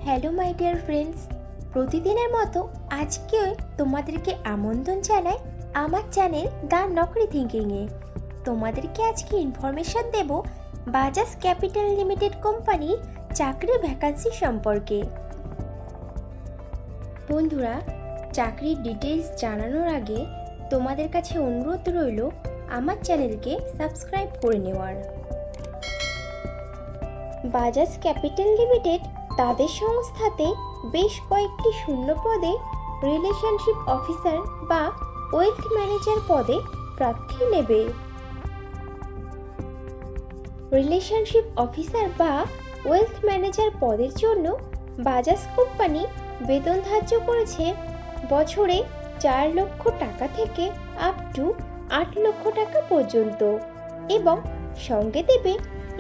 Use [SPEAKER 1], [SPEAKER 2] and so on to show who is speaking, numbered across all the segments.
[SPEAKER 1] Hello my dear friends, প্রতিদিনের মতো আজকে তোমাদেরকে আমন্ত্রণ জানাই আমার চ্যানেল দ্য নকরি থিঙ্কিংয়ে। তোমাদেরকে আজকে ইনফরমেশন দেব বাজাজ ক্যাপিটাল লিমিটেড কোম্পানির চাকরির ভ্যাকান্সি সম্পর্কে। বন্ধুরা, চাকরির ডিটেলস জানানোর আগে তোমাদের কাছে অনুরোধ রইল আমার চ্যানেলকে সাবস্ক্রাইব করে নেওয়ার। বাজাজ ক্যাপিটাল লিমিটেড তাদের সংস্থাতে বেশ কয়েকটি শূন্য পদে রিলেশনশিপ অফিসার বা ওয়েলথ ম্যানেজার পদে প্রার্থী নেবে। রিলেশনশিপ অফিসার বা ওয়েলথ ম্যানেজার পদের জন্য বাজাজ কোম্পানি বেতন ধার্য করেছে বছরে 4 লক্ষ টাকা থেকে আপ টু 8 লক্ষ টাকা পর্যন্ত এবং সঙ্গে দেবে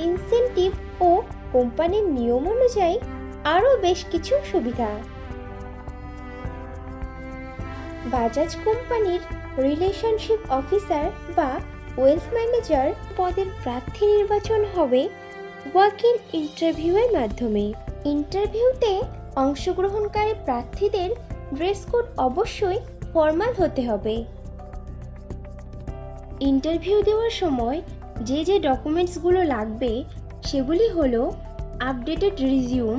[SPEAKER 1] ইনসেনটিভ ও কোম্পানির নিয়ম অনুযায়ী আরও বেশ কিছু সুবিধা। বাজাজ কোম্পানির রিলেশনশিপ অফিসার বা ওয়েলথ ম্যানেজার পদের প্রার্থী নির্বাচন হবে ওয়াক ইন ইন্টারভিউয়ের মাধ্যমে। ইন্টারভিউতে অংশগ্রহণকারী প্রার্থীদের ড্রেস কোড অবশ্যই ফর্মাল হতে হবে। ইন্টারভিউ দেওয়ার সময় যে ডকুমেন্টসগুলো লাগবে সেগুলি হলো আপডেটেড রিজিউম,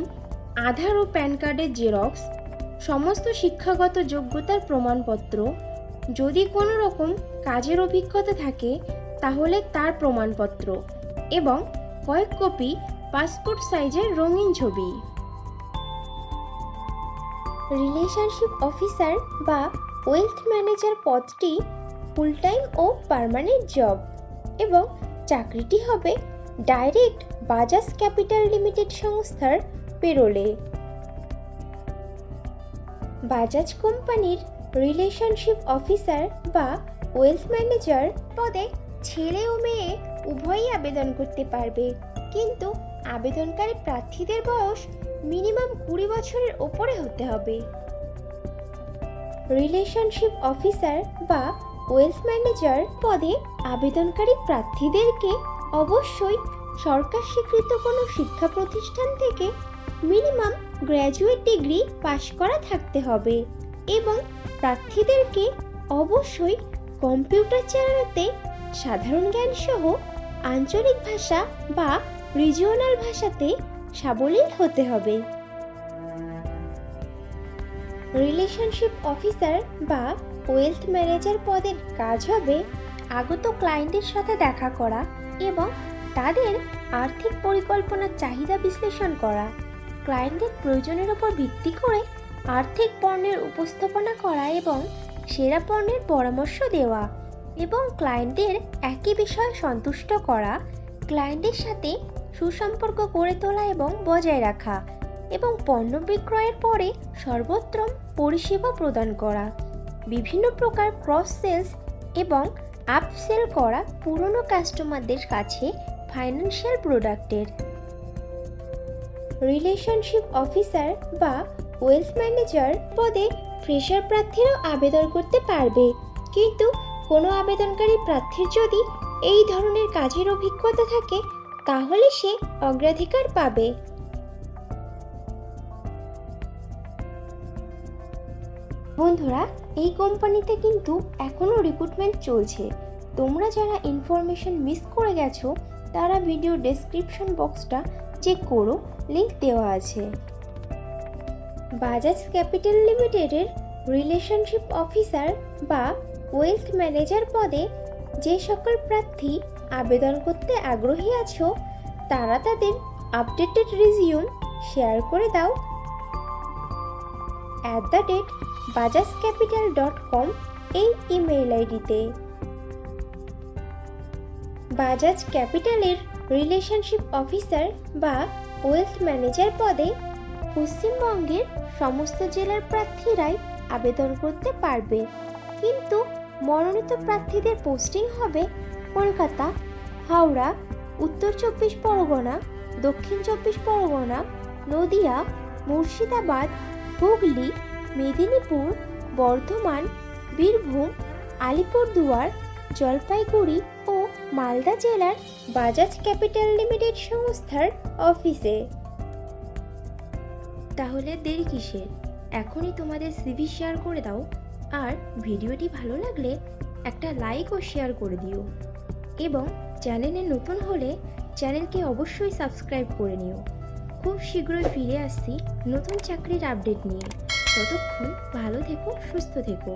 [SPEAKER 1] আধার ও প্যান কার্ডের জেরক্স, সমস্ত শিক্ষাগত যোগ্যতার প্রমাণপত্র, যদি কোনো রকম কাজের অভিজ্ঞতা থাকে তাহলে তার প্রমাণপত্র এবং কয়েক কপি পাসপোর্ট সাইজের রঙিন ছবি। রিলেশনশিপ অফিসার বা ওয়েলথ ম্যানেজার পদটি ফুল টাইম ও পার্মানেন্ট জব এবং চাকরিটি হবে ডাইরেক্ট বাজাজ ক্যাপিটাল লিমিটেড সংস্থার পেরোলে। বাজাজ কোম্পানির রিলেশনশিপ অফিসার বা ওয়েলথ ম্যানেজার পদে ছেলে ও মেয়ে উভয়ই আবেদন করতে পারবে, কিন্তু আবেদনকারী প্রার্থীদের বয়স মিনিমাম 20 বছরের ওপরে হতে হবে। রিলেশনশিপ অফিসার বা ওয়েলথ ম্যানেজার পদে আবেদনকারী প্রার্থীদেরকে অবশ্যই সরকার স্বীকৃত কোনো শিক্ষা প্রতিষ্ঠান থেকে মিনিমাম গ্র্যাজুয়েট ডিগ্রি পাশ করা থাকতে হবে এবং প্রার্থীদেরকে অবশ্যই কম্পিউটার চালাতে সাধারণ জ্ঞান সহ আঞ্চলিক ভাষা বা রিজিওনাল ভাষাতে সাবলীল হতে হবে। রিলেশনশিপ অফিসার বা ওয়েলথ ম্যানেজার পদের কাজ হবে আগত ক্লায়েন্টের সাথে দেখা করা এবং তাদের আর্থিক পরিকল্পনার চাহিদা বিশ্লেষণ করা, ক্লায়েন্টের প্রয়োজনের উপর ভিত্তি করে আর্থিক পণ্যের উপস্থাপনা করা এবং সেরা পণ্যের পরামর্শ দেওয়া এবং ক্লায়েন্টের একই বিষয়ে সন্তুষ্ট করা, ক্লায়েন্টের সাথে সুসম্পর্ক গড়ে তোলা এবং বজায় রাখা এবং পণ্য বিক্রয়ের পরে সর্বোত্তম পরিষেবা প্রদান করা, বিভিন্ন প্রকার ক্রস সেলস এবং আপসেল করা পুরনো কাস্টমারদের কাছে ফাইন্যান্সিয়াল প্রোডাক্টের। রিলেশনশিপ অফিসার বা ওয়েলথ ম্যানেজার পদে ফ্রেশার প্রার্থীরাও আবেদন করতে পারবে, কিন্তু কোনো আবেদনকারী প্রার্থীর যদি এই ধরনের কাজের অভিজ্ঞতা থাকে তাহলে সে অগ্রাধিকার পাবে। বন্ধুরা, এই কোম্পানিতে কিন্তু এখনো রিক্রুটমেন্ট চলছে। তোমরা যারা ইনফরমেশন মিস করে গেছো তারা ভিডিও ডেসক্রিপশন বক্সটা চেক করো, লিংক দেওয়া আছে। বাজাজ ক্যাপিটাল লিমিটেডের রিলেশনশিপ অফিসার বা ওয়েলথ ম্যানেজার পদে যে সকল প্রার্থী আবেদন করতে আগ্রহী আছো তারা তাদের আপডেটেড রিজিউম শেয়ার করে দাও @bajajcapital.com এই ইমেইল আইডিতে। বাজাজ ক্যাপিটালের রিলেশনশিপ অফিসার বা ওয়েলথ ম্যানেজার পদে পশ্চিমবঙ্গের সমস্ত জেলার প্রার্থীরাই আবেদন করতে পারবে, কিন্তু মনোনীত প্রার্থীদের পোস্টিং হবে কলকাতা, হাওড়া, উত্তর 24 পরগনা, দক্ষিণ 24 পরগনা, নদিয়া, মুর্শিদাবাদ, হুগলি, মেদিনীপুর, বর্ধমান, বীরভূম, আলিপুরদুয়ার, জলপাইগুড়ি ও মালদা জেলার বাজাজ ক্যাপিটাল লিমিটেড সংস্থার অফিসে। তাহলে দেরি কিসের? এখনই তোমাদের সিভি শেয়ার করে দাও। আর ভিডিওটি ভালো লাগলে একটা লাইক ও শেয়ার করে দিও। এবং চ্যানেলে নতুন হলে চ্যানেলকে অবশ্যই সাবস্ক্রাইব করে নিও। খুব শীঘ্রই ফিরে আসছি নতুন চাকরির আপডেট নিয়ে। ততক্ষণ ভালো থেকো, সুস্থ থেকো।